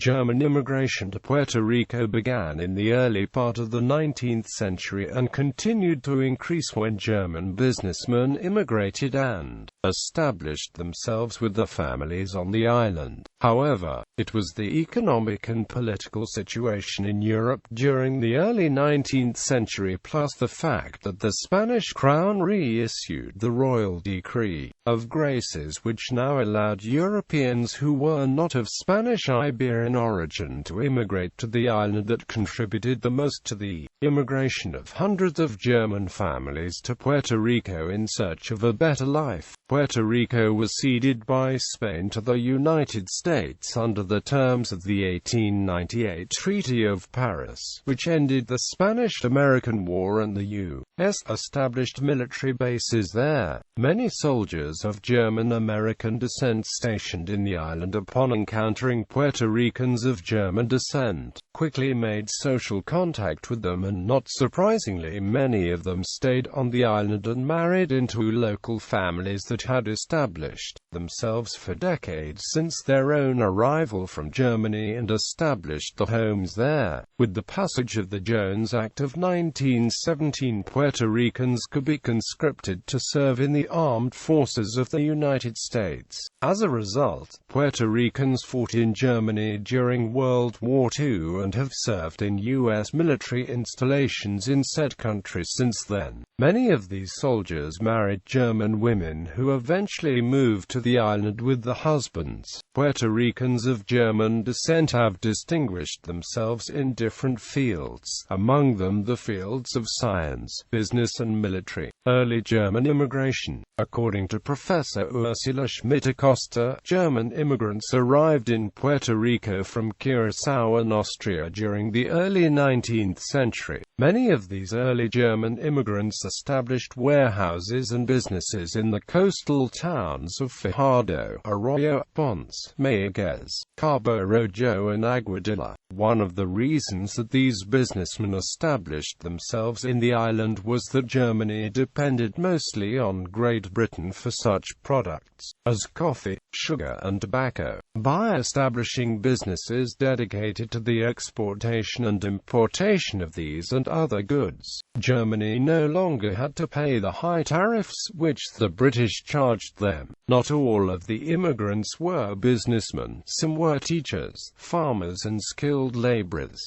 German immigration to Puerto Rico began in the early part of the 19th century and continued to increase when German businessmen immigrated and established themselves with their families on the island. However, it was the economic and political situation in Europe during the early 19th century plus the fact that the Spanish crown reissued the Royal Decree of Graces which now allowed Europeans who were not of Spanish Iberian origin to immigrate to the island that contributed the most to the immigration of hundreds of German families to Puerto Rico in search of a better life. Puerto Rico was ceded by Spain to the United States under the terms of the 1898 Treaty of Paris, which ended the Spanish-American War and the U.S. established military bases there. Many soldiers of German-American descent stationed in the island upon encountering Puerto Ricans of German descent quickly made social contact with them, and not surprisingly many of them stayed on the island and married into local families that had established themselves for decades since their own arrival from Germany and established their homes there. With the passage of the Jones Act of 1917, Puerto Ricans could be conscripted to serve in the armed forces of the United States. As a result, Puerto Ricans fought in Germany during World War II and have served in U.S. military installations in said country since then. Many of these soldiers married German women who eventually moved to the island with the husbands. Puerto Ricans of German descent have distinguished themselves in different fields, among them the fields of science, business and military. Early German immigration. According to Professor Ursula Schmidt-Acosta, German immigrants arrived in Puerto Rico from Curaçao and Austria during the early 19th century. Many of these early German immigrants established warehouses and businesses in the coastal towns of Fajardo, Arroyo, Ponce, Mayaguez, Cabo Rojo and Aguadilla. One of the reasons that these businessmen established themselves in the island was that Germany depended mostly on Great Britain for such products as coffee, sugar and tobacco. By establishing businesses dedicated to the exportation and importation of these and other goods, Germany no longer had to pay the high tariffs which the British charged them. Not all of the immigrants were businessmen. Some were teachers, farmers and skilled laborers.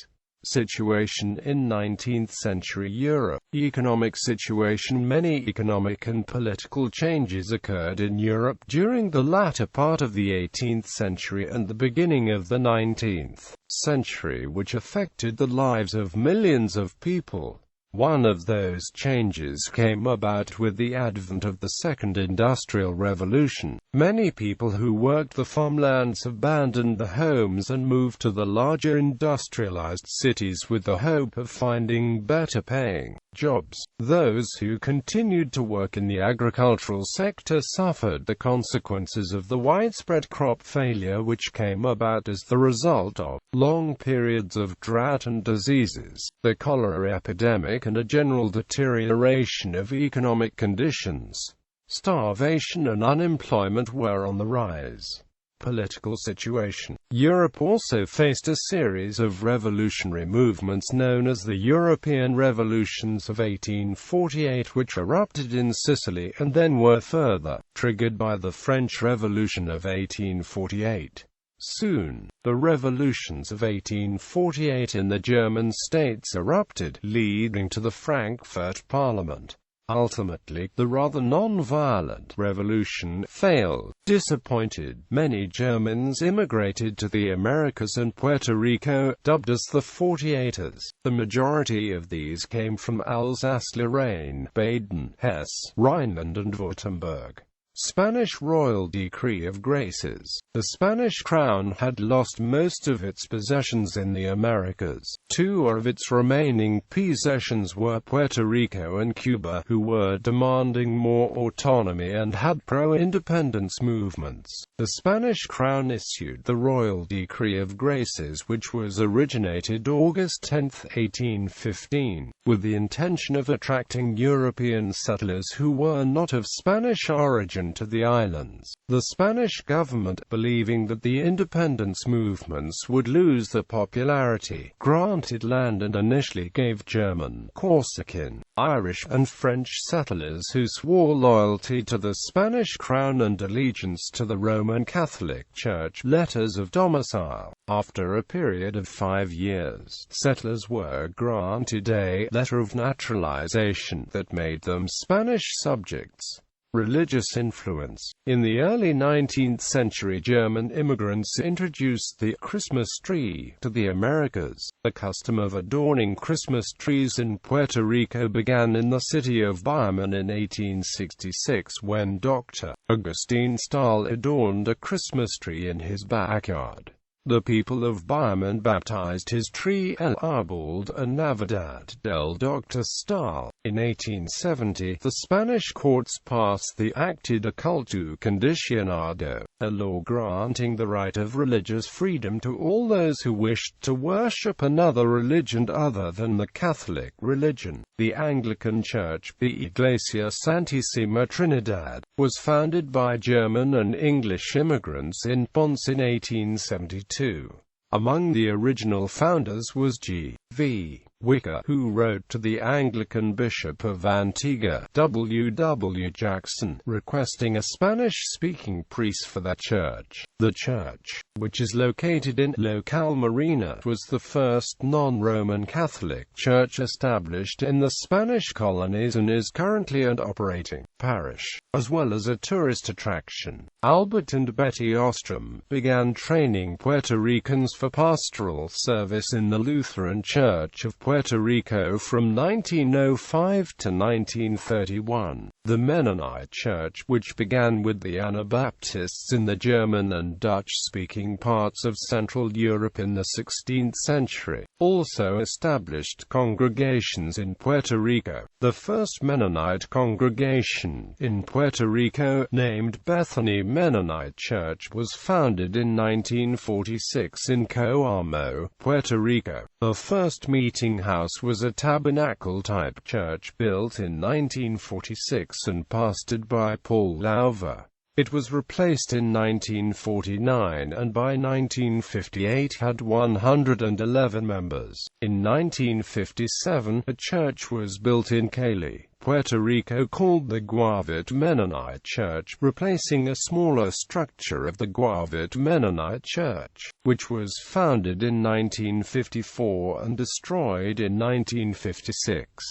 Situation in 19th century Europe. Economic situation. Many economic and political changes occurred in Europe during the latter part of the 18th century and the beginning of the 19th century which affected the lives of millions of people. One of those changes came about with the advent of the Second Industrial Revolution. Many people who worked the farmlands abandoned their homes and moved to the larger industrialized cities with the hope of finding better paying jobs. Those who continued to work in the agricultural sector suffered the consequences of the widespread crop failure which came about as the result of long periods of drought and diseases, the cholera epidemic and a general deterioration of economic conditions. Starvation and unemployment were on the rise. Political situation. Europe also faced a series of revolutionary movements known as the European Revolutions of 1848 which erupted in Sicily and then were further triggered by the French Revolution of 1848. Soon, the revolutions of 1848 in the German states erupted, leading to the Frankfurt Parliament. Ultimately, the rather non-violent revolution failed. Disappointed, many Germans immigrated to the Americas and Puerto Rico, dubbed as the 48ers. The majority of these came from Alsace-Lorraine, Baden, Hesse, Rhineland and Württemberg. Spanish Royal Decree of Graces. The Spanish crown had lost most of its possessions in the Americas. Two of its remaining possessions were Puerto Rico and Cuba, who were demanding more autonomy and had pro-independence movements. The Spanish crown issued the Royal Decree of Graces, which was originated August 10, 1815, with the intention of attracting European settlers who were not of Spanish origin migration to the islands. The Spanish government, believing that the independence movements would lose their popularity, granted land and initially gave German, Corsican, Irish, and French settlers who swore loyalty to the Spanish crown and allegiance to the Roman Catholic Church letters of domicile. After a period of 5 years, settlers were granted a letter of naturalization that made them Spanish subjects. Religious influence. In the early 19th century, German immigrants introduced the Christmas tree to the Americas. The custom of adorning Christmas trees in Puerto Rico began in the city of Bayamon in 1866 when Dr. Agustin Stahl adorned a Christmas tree in his backyard. The people of Bayamon baptized his tree El Árbol de Navidad del Dr. Stahl. In 1870, the Spanish courts passed the Acta de Culto Condicionado, a law granting the right of religious freedom to all those who wished to worship another religion other than the Catholic religion. The Anglican Church, the Iglesia Santísima Trinidad, was founded by German and English immigrants in Ponce in 1872. Among the original founders was G.V. Wicker, who wrote to the Anglican Bishop of Antigua, W.W. Jackson, requesting a Spanish-speaking priest for that church. The church, which is located in Local Marina, was the first non-Roman Catholic church established in the Spanish colonies and is currently an operating parish, as well as a tourist attraction. Albert and Betty Ostrom began training Puerto Ricans for pastoral service in the Lutheran Church of Puerto Rico from 1905 to 1931. The Mennonite Church, which began with the Anabaptists in the German and Dutch-speaking parts of Central Europe in the 16th century, also established congregations in Puerto Rico. The first Mennonite congregation in Puerto Rico, named Bethany Mennonite Church, was founded in 1946 in Coamo, Puerto Rico. The first meeting house was a tabernacle-type church built in 1946 and pastored by Paul Lauver. It was replaced in 1949 and by 1958 had 111 members. In 1957, a church was built in Cali, Puerto Rico called the Guavit Mennonite Church, replacing a smaller structure of the Guavit Mennonite Church, which was founded in 1954 and destroyed in 1956.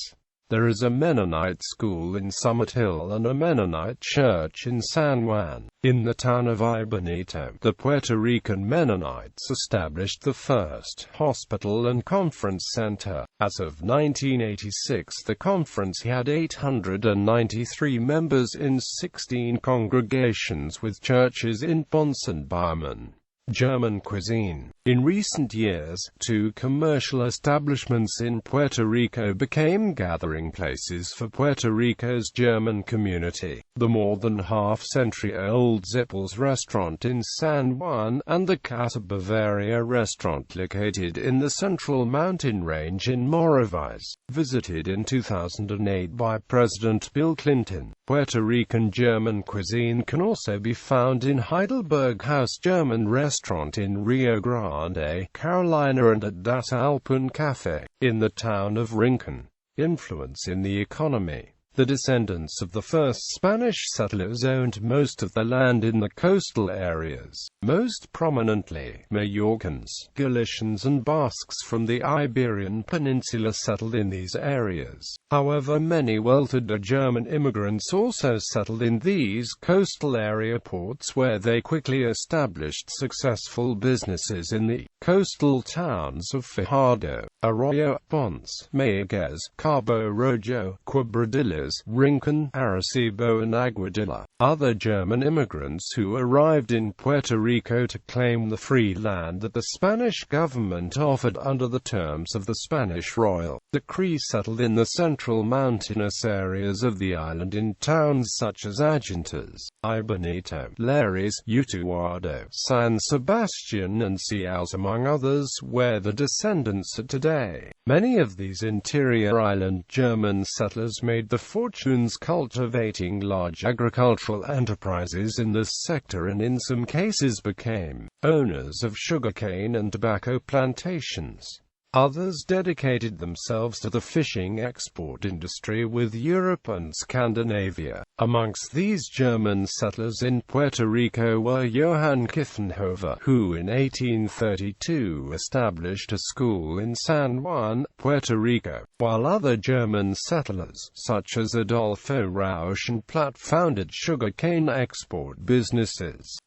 There is a Mennonite school in Summit Hill and a Mennonite church in San Juan. In the town of Ibanito, the Puerto Rican Mennonites established the first hospital and conference center. As of 1986, the conference had 893 members in 16 congregations with churches in Ponce and Bayamon. German cuisine. In recent years, 2 commercial establishments in Puerto Rico became gathering places for Puerto Rico's German community: the more than half-century-old Zippel's restaurant in San Juan, and the Casa Bavaria restaurant located in the Central Mountain Range in Moravice. Visited in 2008 by President Bill Clinton. Puerto Rican German cuisine can also be found in Heidelberg House German Restaurant in Rio Grande, Carolina, and at Das Alpen Café, in the town of Rican. Influence in the economy. The descendants of the first Spanish settlers owned most of the land in the coastal areas, most prominently Mallorcans, Galicians and Basques from the Iberian Peninsula settled in these areas. However, many well-to-do German immigrants also settled in these coastal area ports, where they quickly established successful businesses in the coastal towns of Fajardo, Arroyo, Ponce, Mayaguez, Cabo Rojo, Quebradillas, Rincon, Arecibo and Aguadilla. Other German immigrants who arrived in Puerto Rico to claim the free land that the Spanish government offered under the terms of the Spanish royal decree settled in the central mountainous areas of the island in towns such as Agintas, Ibanito, Lares, Utuado, San Sebastian and Ciales, among others, where the descendants are today. Many of these interior island German settlers made the fortunes cultivating large agricultural enterprises in this sector, and in some cases became owners of sugarcane and tobacco plantations. Others dedicated themselves to the fishing export industry with Europe and Scandinavia. Amongst these German settlers in Puerto Rico were Johann Kiffenhofer, who in 1832 established a school in San Juan, Puerto Rico, while other German settlers, such as Adolfo Rausch and Platt, founded sugarcane export businesses.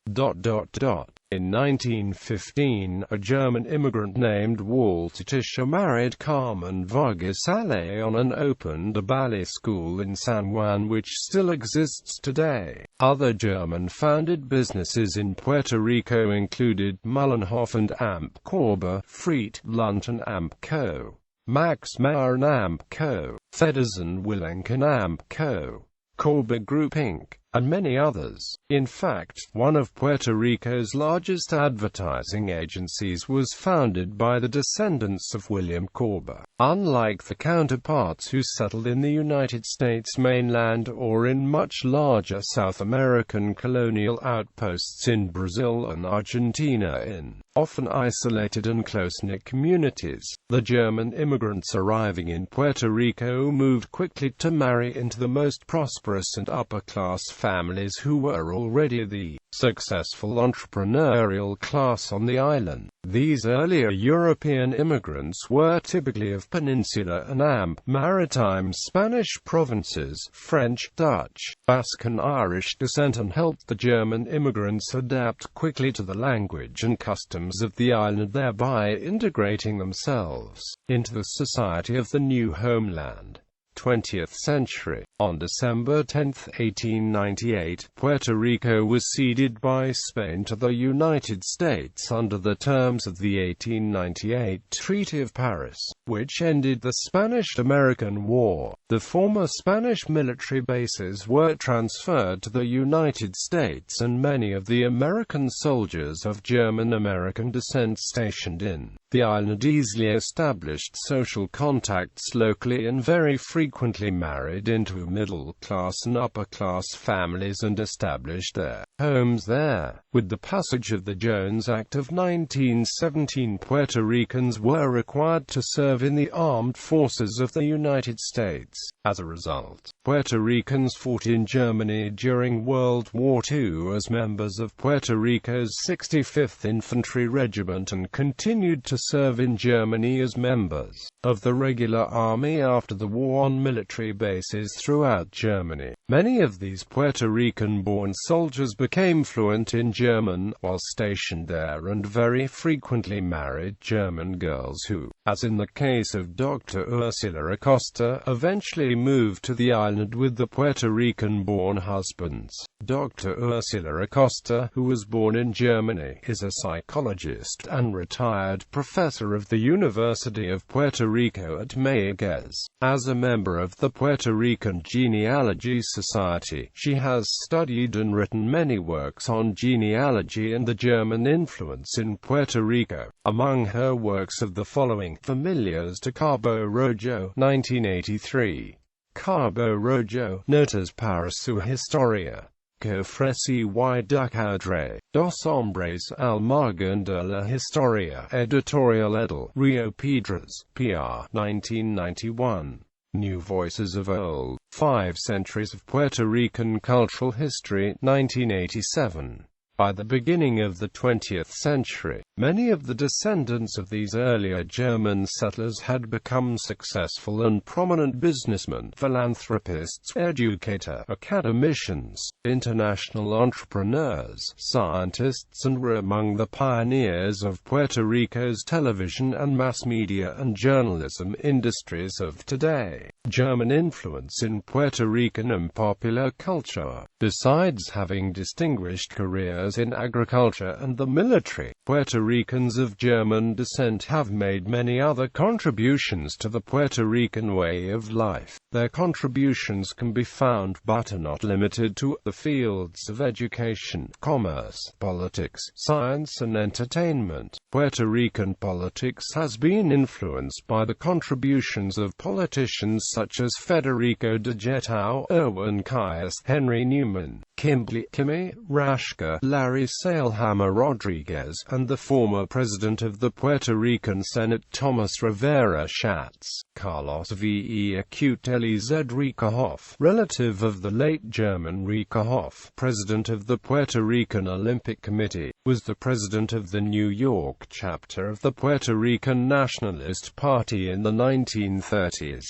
In 1915, a German immigrant named Walter Tischer married Carmen Vargas Alleon and opened a ballet school in San Juan which still exists today. Other German-founded businesses in Puerto Rico included Mullenhoff and Amp Korber, Friet, Lunt and Amp Co., Max Mayer and Amp Co., Feddersen Willink and Amp Co., Korber Group Inc., and many others. In fact, one of Puerto Rico's largest advertising agencies was founded by the descendants of William Korber. Unlike the counterparts who settled in the United States mainland or in much larger South American colonial outposts in Brazil and Argentina in often isolated and close-knit communities, the German immigrants arriving in Puerto Rico moved quickly to marry into the most prosperous and upper-class families who were already the successful entrepreneurial class on the island. These earlier European immigrants were typically of Peninsular and Amp maritime Spanish provinces, French, Dutch, Basque and Irish descent, and helped the German immigrants adapt quickly to the language and customs of the island, thereby integrating themselves into the society of the new homeland. 20th century. On December 10, 1898, Puerto Rico was ceded by Spain to the United States under the terms of the 1898 Treaty of Paris, which ended the Spanish-American War. The former Spanish military bases were transferred to the United States, and many of the American soldiers of German-American descent stationed in the island easily established social contacts locally and very frequently married into middle-class and upper-class families and established their homes there. With the passage of the Jones Act of 1917, Puerto Ricans were required to serve in the armed forces of the United States. As a result, Puerto Ricans fought in Germany during World War II as members of Puerto Rico's 65th Infantry Regiment and continued to serve in Germany as members of the regular army after the war on military bases throughout Germany. Many of these Puerto Rican-born soldiers became fluent in German while stationed there and very frequently married German girls who, as in the case of Dr. Ursula Acosta, eventually moved to the island with the Puerto Rican-born husbands. Dr. Ursula Acosta, who was born in Germany, is a psychologist and retired professor of the University of Puerto Rico at Mayagüez. As a member of the Puerto Rican Genealogy Society, she has studied and written many works on genealogy and the German influence in Puerto Rico. Among her works of the following: Familias de Cabo Rojo, 1983. Cabo Rojo, notas para su historia, que ofrece y decadre, dos hombres al margen de la historia, editorial Edel, Rio Piedras, PR, 1991. New Voices of Old, 5 Centuries of Puerto Rican Cultural History, 1987. By the beginning of the 20th century, many of the descendants of these earlier German settlers had become successful and prominent businessmen, philanthropists, educators, academicians, international entrepreneurs, scientists, and were among the pioneers of Puerto Rico's television and mass media and journalism industries of today. German influence in Puerto Rican and popular culture. Besides having distinguished careers pioneers in agriculture and the military. Puerto Ricans of German descent have made many other contributions to the Puerto Rican way of life. Their contributions can be found, but are not limited to, the fields of education, commerce, politics, science and entertainment. Puerto Rican politics has been influenced by the contributions of politicians such as Federico de Getao, Erwin Cayes, Henry Newman, Kimberly Kimmy, Rashka, Larry Salehammer Rodriguez, and the former president of the Puerto Rican Senate Thomas Rivera Schatz. Carlos V. Acute L.E.Z. Riekerhoff, relative of the late German Riekerhoff, president of the Puerto Rican Olympic Committee, was the president of the New York chapter of the Puerto Rican Nationalist Party in the 1930s.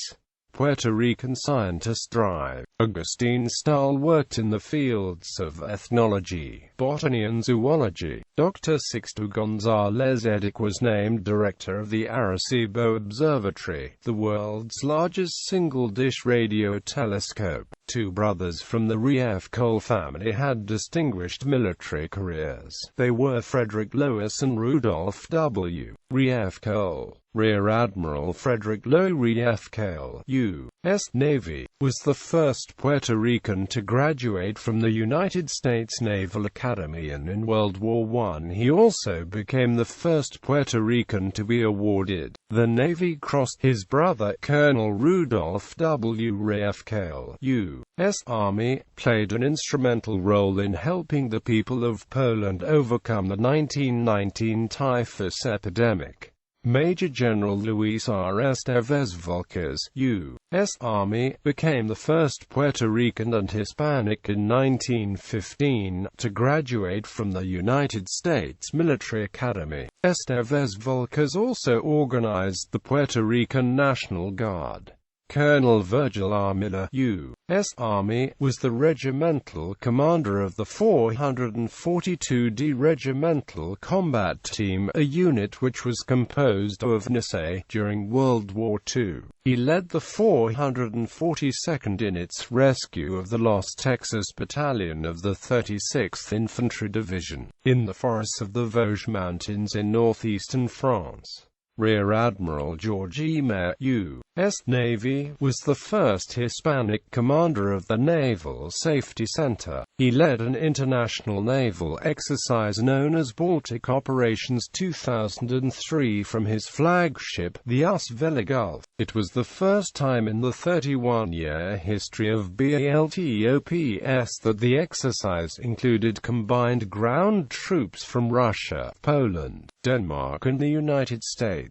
Puerto Rican scientists thrive. Agustin Stahl worked in the fields of ethnology, botany and zoology. Dr. Sixto González Edic was named director of the Arecibo Observatory, the world's largest single-dish radio telescope. Two brothers from the Riefkohl family had distinguished military careers. They were Frederick Lewis and Rudolph W. Riefkohl. Rear Admiral Frederick Lowe Riefkohl, U.S. Navy, was the first Puerto Rican to graduate from the United States Naval Academy, and in World War I he also became the first Puerto Rican to be awarded the Navy Cross. His brother, Colonel Rudolph W. Riefkohl, U.S. Army, played an instrumental role in helping the people of Poland overcome the 1919 typhus epidemic. Major General Luis R. Estevez Volquez, U.S. Army, became the first Puerto Rican and Hispanic in 1915 to graduate from the United States Military Academy. Estevez Volquez also organized the Puerto Rican National Guard. Colonel Virgil R. Miller, U.S. Army, was the regimental commander of the 442d Regimental Combat Team, a unit which was composed of NSA during World War II. He led the 442nd in its rescue of the lost Texas Battalion of the 36th Infantry Division, in the forests of the Vosges Mountains in northeastern France. Rear Admiral George E. Mayer, U.S. Navy, was the first Hispanic commander of the Naval Safety Center. He led an international naval exercise known as Baltic Operations 2003 from his flagship, the US Vela Gulf. It was the first time in the 31-year history of BALTOPS that the exercise included combined ground troops from Russia, Poland, Denmark and the United States.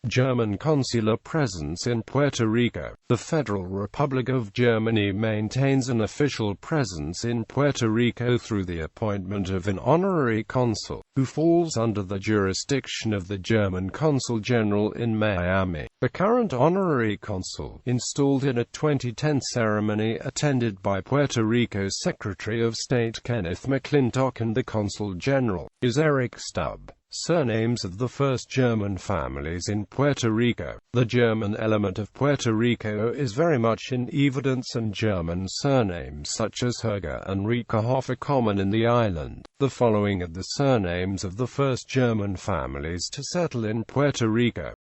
German consular presence in Puerto Rico. The Federal Republic of Germany maintains an official presence in Puerto Rico through the appointment of an honorary consul, who falls under the jurisdiction of the German Consul General in Miami. The current honorary consul, installed in a 2010 ceremony attended by Puerto Rico's Secretary of State Kenneth McClintock and the Consul General, is Eric Stubb. Surnames of the first German families in Puerto Rico. The German element of Puerto Rico is very much in evidence, and German surnames such as Herger and Riekerhoff are common in the island. The following are the surnames of the first German families to settle in Puerto Rico.